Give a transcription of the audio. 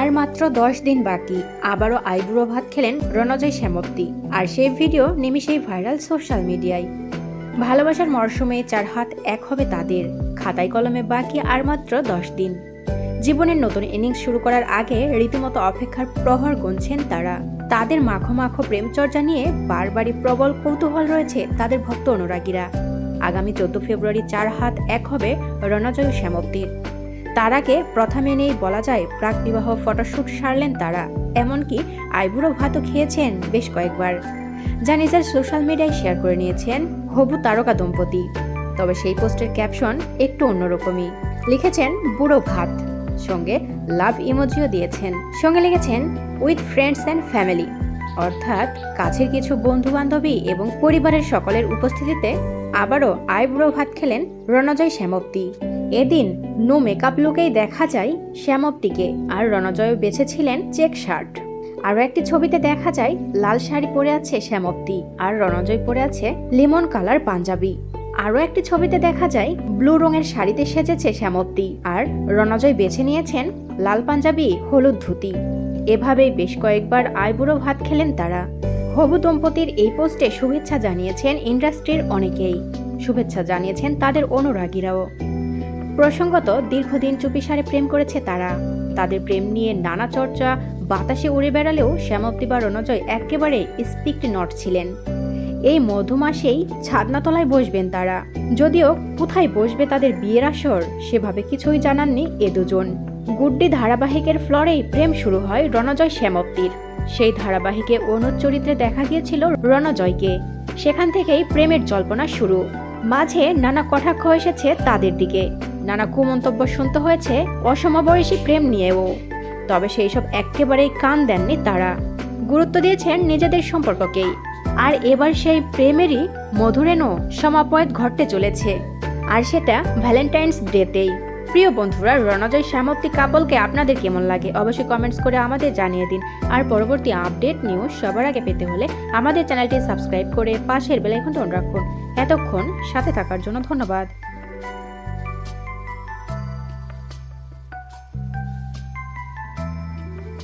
আর মাত্র 10 দিন বাকি, আবারও আইবুড়ো ভাত খেলেন রণজয় শ্যামপ্তি। আর সেই ভিডিও নিমিষেই ভাইরাল সোশ্যাল মিডিয়ায়। ভালোবাসার মরশুমে 4 হাত এক হবে তাদের, খাতায় কলমে বাকি আর মাত্র 10 দিন। জীবনের নতুন ইনিংস শুরু করার আগে রীতিমতো অপেক্ষার প্রহর গুনছেন তারা। তাদের মাখো মাখো প্রেমচর্চা নিয়ে বারবারই প্রবল কৌতূহল রয়েছে তাদের ভক্ত অনুরাগীরা। আগামী 14 ফেব্রুয়ারি 4 হাত এক হবে রণজয় ও শ্যামপ্তির। তার আগে প্রথমে নেই বলা যায় প্রাক বিবাহ ফটোশ্যুট সারলেন তারা, এমনকি আইবুড়ো ভাতও খেয়েছেন বেশ কয়েকবার, যা নিজের সোশ্যাল মিডিয়ায় শেয়ার করে নিয়েছেন হবু তারকা দম্পতি। তবে সেই পোস্টের ক্যাপশন একটু অন্যরকমই, লিখেছেন বুড়ো ভাত, সঙ্গে লাভ ইমোজিও দিয়েছেন, সঙ্গে লিখেছেন উইথ ফ্রেন্ডস অ্যান্ড ফ্যামিলি, অর্থাৎ কাছের কিছু বন্ধু বান্ধবী এবং পরিবারের সকলের উপস্থিতিতে আবারও আইবুড়ো ভাত খেলেন রণজয় শ্যামপ্তি। এদিন নো মেকআপ লুকেই দেখা যায় শ্যামপ্তিকে, আর রণজয়ও বেছেছিলেন চেক শার্ট। আরও একটি ছবিতে দেখা যায় লাল শাড়ি পরে আছে শ্যামপ্তি, আর রণজয় পরে আছে লেমন কালার পাঞ্জাবি। আরও একটি ছবিতে দেখা যায় ব্লু রঙের শাড়িতে সেজেছে শ্যামপ্তি, আর রণজয় বেছে নিয়েছেন লাল পাঞ্জাবি হলুদ ধুতি। এভাবেই বেশ কয়েকবার আইবুড়ো ভাত খেলেন তারা। হবু দম্পতির এই পোস্টে শুভেচ্ছা জানিয়েছেন ইন্ডাস্ট্রির অনেকেই, শুভেচ্ছা জানিয়েছেন তাদের অনুরাগীরাও। প্রসঙ্গত দীর্ঘদিন চুপিসারে প্রেম করেছে তারা। তাদের প্রেম নিয়ে নানা চর্চা বাতাসে উড়ে বেড়ালেও শ্যামপ্তি বা রণজয় একেবারে স্পিকড নট ছিলেন। এই মধুমাসেই ছাদনাতলায় বসবেন তারা, যদিও কোথায় বসবে তাদের বিয়ের আসর সেভাবে কিছুই জানাননি এ দুজন। গুড্ডি ধারাবাহিকের ফ্লোরেই প্রেম শুরু হয় রণজয় শ্যামপ্তির। সেই ধারাবাহিকে অনুজ চরিত্রে দেখা গিয়েছিল রণজয়কে, সেখান থেকেই প্রেমের জল্পনা শুরু। মাঝে নানা কটাক্ষ এসেছে তাদের দিকে, নানা কুমন্তব্য শুনতে হয়েছে অসমবয়সী প্রেম নিয়েও। তবে সেই সব একেবারেই কান দেননি তারা, গুরুত্ব দিয়েছেন নিজেদের সম্পর্ককেই। আর এবার সেই প্রেমেরই মধুরেণ সমাপয়েত ঘটতে চলেছে, আর সেটা ভ্যালেন্টাইন্স ডেতেই। প্রিয় বন্ধুরা, রণজয় শ্যামপ্তি কাপলকে আপনাদের কেমন লাগে অবশ্যই কমেন্টস করে আমাদের জানিয়ে দিন। আর পরবর্তী আপডেট নিউজ সবার আগে পেতে হলে আমাদের চ্যানেলটি সাবস্ক্রাইব করে পাশের বেল আইকনটি অন রাখুন। এতক্ষণ সাথে থাকার জন্য ধন্যবাদ।